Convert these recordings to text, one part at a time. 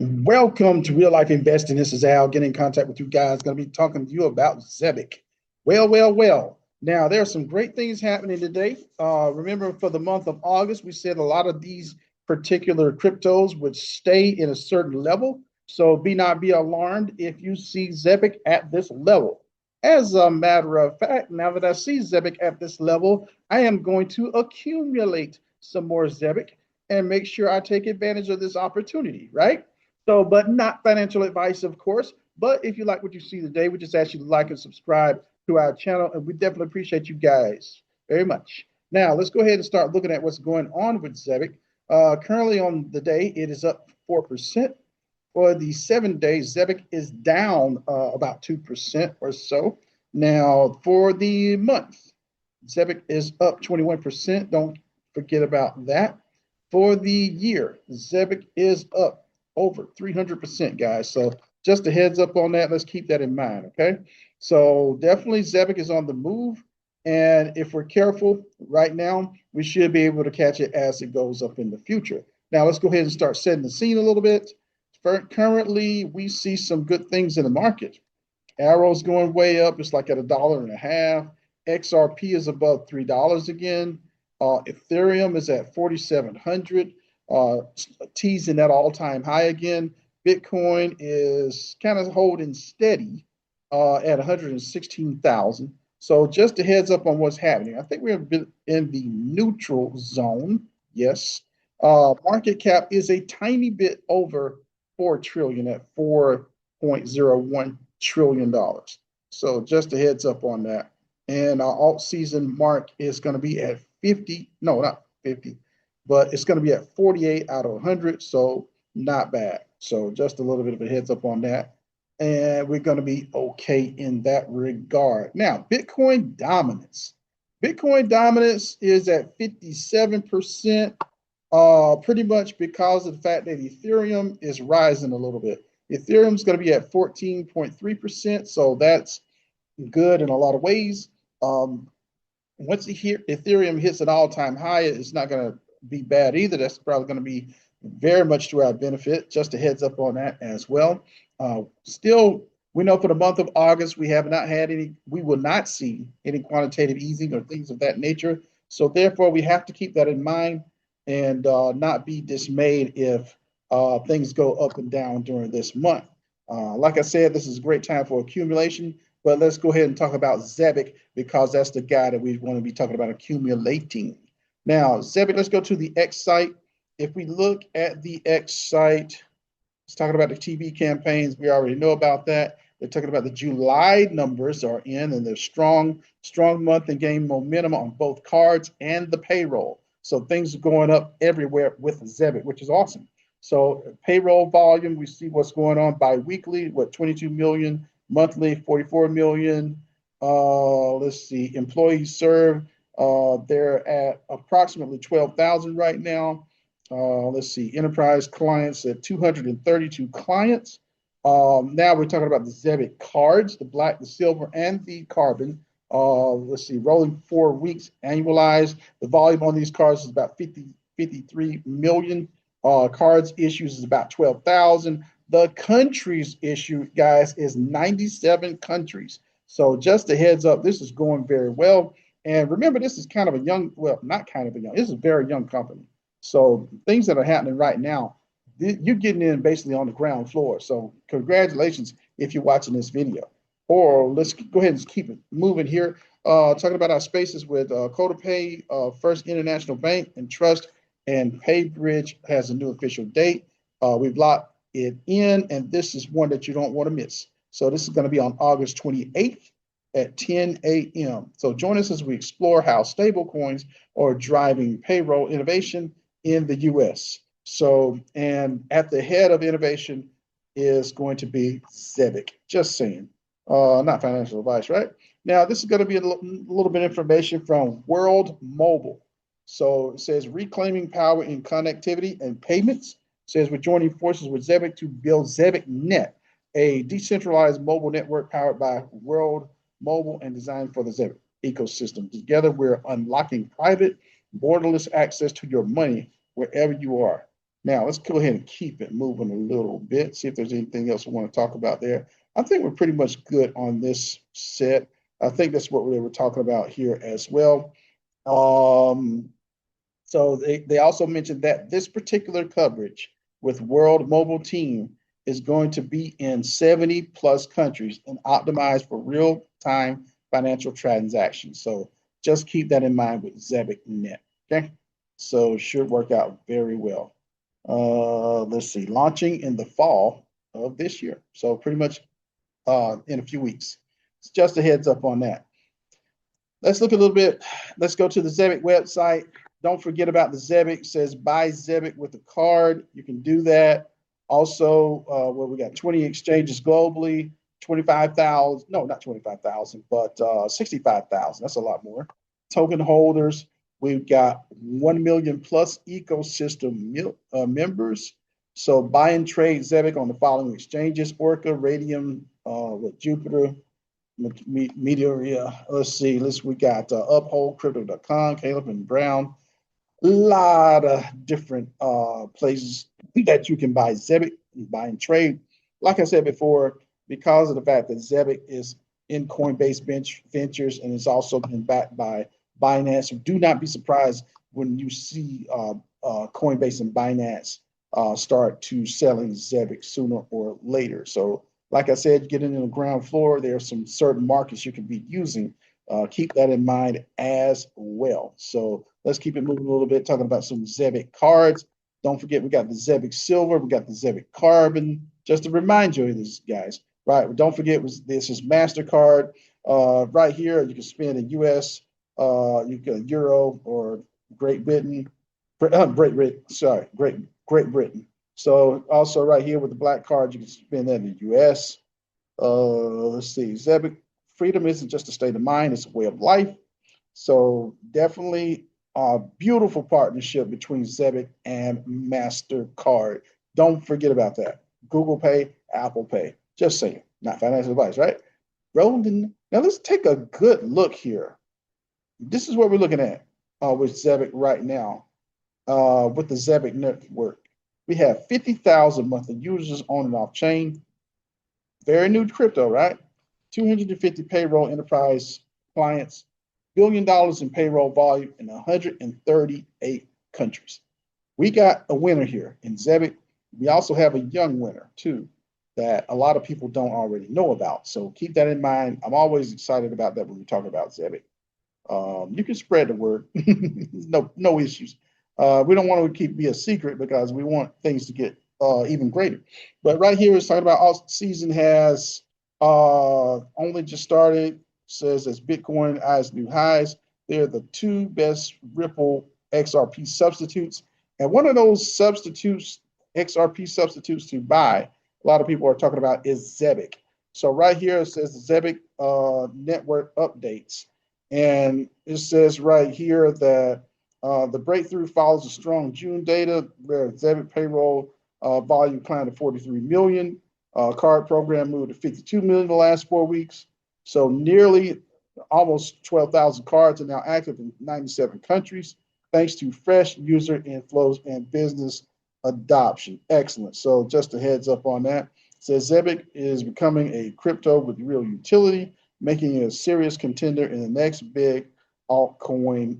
Welcome to Real Life Investing. This is Al getting in contact with you guys. Going to be talking to you about Zebec. Well. Now, there are some great things happening today. Remember, for the month of August, we said a lot of these particular cryptos would stay in a certain level. So be alarmed if you see Zebec at this level. As a matter of fact, now that I see Zebec at this level, I am going to accumulate some more Zebec and make sure I take advantage of this opportunity, right? So, but not financial advice, of course. But if you like what you see today, we just ask you to like and subscribe to our channel, and we definitely appreciate you guys very much. Now, let's go ahead and start looking at what's going on with Zebec. Currently on the day, it is up 4%. For the 7 days, Zebec is down about 2% or so. Now, for the month, Zebec is up 21%. Don't forget about that. For the year, Zebec is up over 300%, guys. So just a heads up on that. Let's keep that in mind, okay? So definitely Zebec is on the move. And if we're careful right now, we should be able to catch it as it goes up in the future. Now, let's go ahead and start setting the scene a little bit. Currently, we see some good things in the market. Arrow's going way up. It's like at $1.50. XRP is above $3 again. Ethereum is at 4,700, teasing that all-time high again. Bitcoin is kind of holding steady at 116,000. So just a heads up on what's happening. I think we're in the neutral zone. Yes. Market cap is a tiny bit over 4 trillion at $4.01 trillion. So just a heads up on that. And our alt season mark is going to be at 50. No, not 50, but it's going to be at 48 out of 100. So not bad. So just a little bit of a heads up on that. And we're going to be okay in that regard. Now, Bitcoin dominance. Bitcoin dominance is at 57%, pretty much because of the fact that Ethereum is rising a little bit. Ethereum is going to be at 14.3%, so that's good in a lot of ways. Once Ethereum hits an all-time high, it's not going to be bad either. That's probably going to be very much to our benefit. Just a heads up on that as well. Still, we know for the month of August, we will not see any quantitative easing or things of that nature. So therefore, we have to keep that in mind and not be dismayed if things go up and down during this month. Like I said, this is a great time for accumulation, but let's go ahead and talk about Zebec because that's the guy that we want to be talking about accumulating. Now, Zebec, let's go to the X site. If we look at the X site, it's talking about the TV campaigns. We already know about that. They're talking about the July numbers are in, and they're strong month and gain momentum on both cards and the payroll. So things are going up everywhere with Zebec, which is awesome. So payroll volume, we see what's going on bi-weekly, 22 million, monthly, 44 million. Let's see, employees served, they're at approximately 12,000 right now. Let's see, enterprise clients at 232 clients. Now we're talking about the Zebec cards, the black, the silver, and the carbon. Let's see, rolling 4 weeks annualized. The volume on these cards is about 53 million. Cards issues is about 12,000. The countries issued, guys, is 97 countries. So just a heads up, this is going very well. And remember, this is kind of a young, well, not kind of a young, this is a very young company. So things that are happening right now, you're getting in basically on the ground floor. So congratulations if you're watching this video. Or let's go ahead and keep it moving here. Talking about our spaces with CodaPay, First International Bank and Trust, and PayBridge has a new official date. We've locked it in, and this is one that you don't want to miss. So this is going to be on August 28th at 10 a.m. So join us as we explore how stablecoins are driving payroll innovation in the U.S. So, and at the head of innovation is going to be Zebec. Just saying. Not financial advice, right? Now, this is going to be a little bit of information from World Mobile. So it says reclaiming power in connectivity and payments. It says we're joining forces with Zebec to build Zebec Net, a decentralized mobile network powered by World Mobile and designed for the Zebec ecosystem. Together, we're unlocking private, borderless access to your money wherever you are. Now let's go ahead and keep it moving a little bit, see if there's anything else we want to talk about there. I think we're pretty much good on this set. I think that's what we were talking about here as well. Um, so they also mentioned that this particular coverage with World Mobile Team is going to be in 70 plus countries and optimized for real time financial transactions. So just keep that in mind with Zebec Net. Okay. So should work out very well. Let's see, launching in the fall of this year. So pretty much in a few weeks. It's just a heads up on that. Let's look a little bit. Let's go to the Zebec website. Don't forget about the Zebec. It says buy Zebec with a card. You can do that. Also, where we got 20 exchanges globally, 25,000, no, not 25,000, but 65,000. That's a lot more. Token holders, we've got 1 million plus ecosystem members. So buy and trade Zebec on the following exchanges: Orca, Radium, with Jupiter, Meteor. Let's see. We got upholdcrypto.com, Caleb and Brown. A lot of different places that you can buy Zebec, buy and trade. Like I said before, because of the fact that Zebec is in Coinbase Ventures and it's also been backed by Binance, do not be surprised when you see Coinbase and Binance start to selling Zebec sooner or later. So like I said, getting in the ground floor, there are some certain markets you can be using. Keep that in mind as well. So let's keep it moving a little bit, talking about some Zebec cards. Don't forget, we got the Zebec Silver, we got the Zebec Carbon. Just to remind you of this, guys, right? Don't forget, this is MasterCard. Right here, you can spend in US, you can Euro or Great Britain, Great Britain. So also right here with the black card, you can spend that in the US. Let's see, Zebec freedom isn't just a state of mind, it's a way of life. So definitely a beautiful partnership between Zebec and MasterCard. Don't forget about that. Google Pay, Apple Pay. Just saying, not financial advice, right? Rolling. Now let's take a good look here. This is what we're looking at with Zebec right now, with the Zebec network. We have 50,000 monthly users on and off chain. Very new crypto, right? 250 payroll enterprise clients, $1 billion in payroll volume in 138 countries. We got a winner here in Zebec. We also have a young winner too that a lot of people don't already know about. So keep that in mind. I'm always excited about that when we talk about Zebec. You can spread the word. no issues. We don't want to be a secret because we want things to get even greater. But right here it's talking about all season has only just started. Says as Bitcoin eyes new highs, they're the two best Ripple XRP substitutes. And one of those substitutes, XRP substitutes to buy, a lot of people are talking about is Zebec. So right here it says the Zebec network updates. And it says right here that the breakthrough follows a strong June data where Zebec payroll volume climbed to 43 million. Card program moved to 52 million in the last 4 weeks. So nearly almost 12,000 cards are now active in 97 countries, thanks to fresh user inflows and business adoption. Excellent. So just a heads up on that. It says Zebec is becoming a crypto with real utility, making it a serious contender in the next big altcoin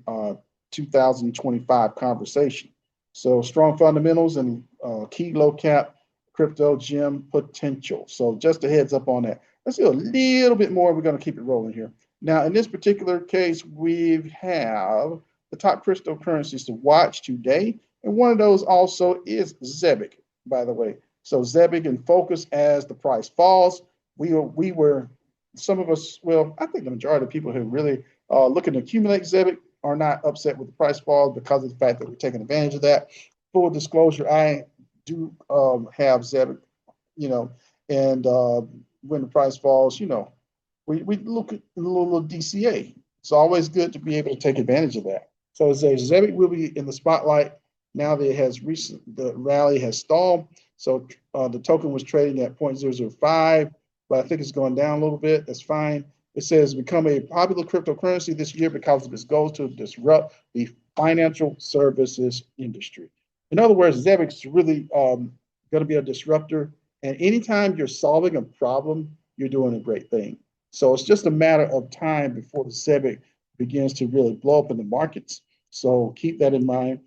2025 conversation. So strong fundamentals and key low cap crypto gem potential. So just a heads up on that. Let's do a little bit more. We're going to keep it rolling here. Now, in this particular case, we have the top cryptocurrencies to watch today. And one of those also is Zebec, by the way. So Zebec in focus as the price falls. We were some of us, well, I think the majority of people who really looking to accumulate Zebec are not upset with the price fall because of the fact that we're taking advantage of that. Full disclosure, I do have Zebec, and when the price falls, we look at a little DCA. It's always good to be able to take advantage of that. So as Zebec will be in the spotlight now that the rally has stalled. So the token was trading at 0.005, but I think it's going down a little bit. That's fine. It says become a popular cryptocurrency this year because of its goals to disrupt the financial services industry. In other words, Zebec's really going to be a disruptor. And anytime you're solving a problem, you're doing a great thing. So it's just a matter of time before the Zebec begins to really blow up in the markets. So keep that in mind.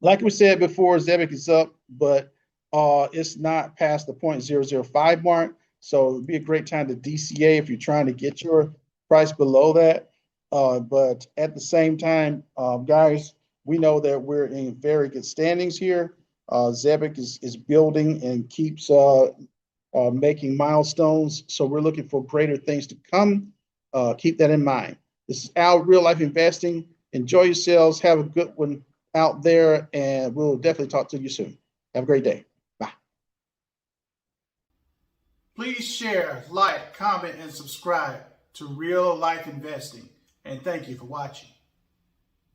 Like we said before, Zebec is up, but it's not past the 0.005 mark. So it'd be a great time to DCA if you're trying to get your price below that. But at the same time, guys, we know that we're in very good standings here. Zebec is building and keeps making milestones. So we're looking for greater things to come. Keep that in mind. This is Al Real Life Investing. Enjoy yourselves. Have a good one out there, and we'll definitely talk to you soon. Have a great day. Bye. Please share, like, comment, and subscribe to Real Life Investing. And thank you for watching.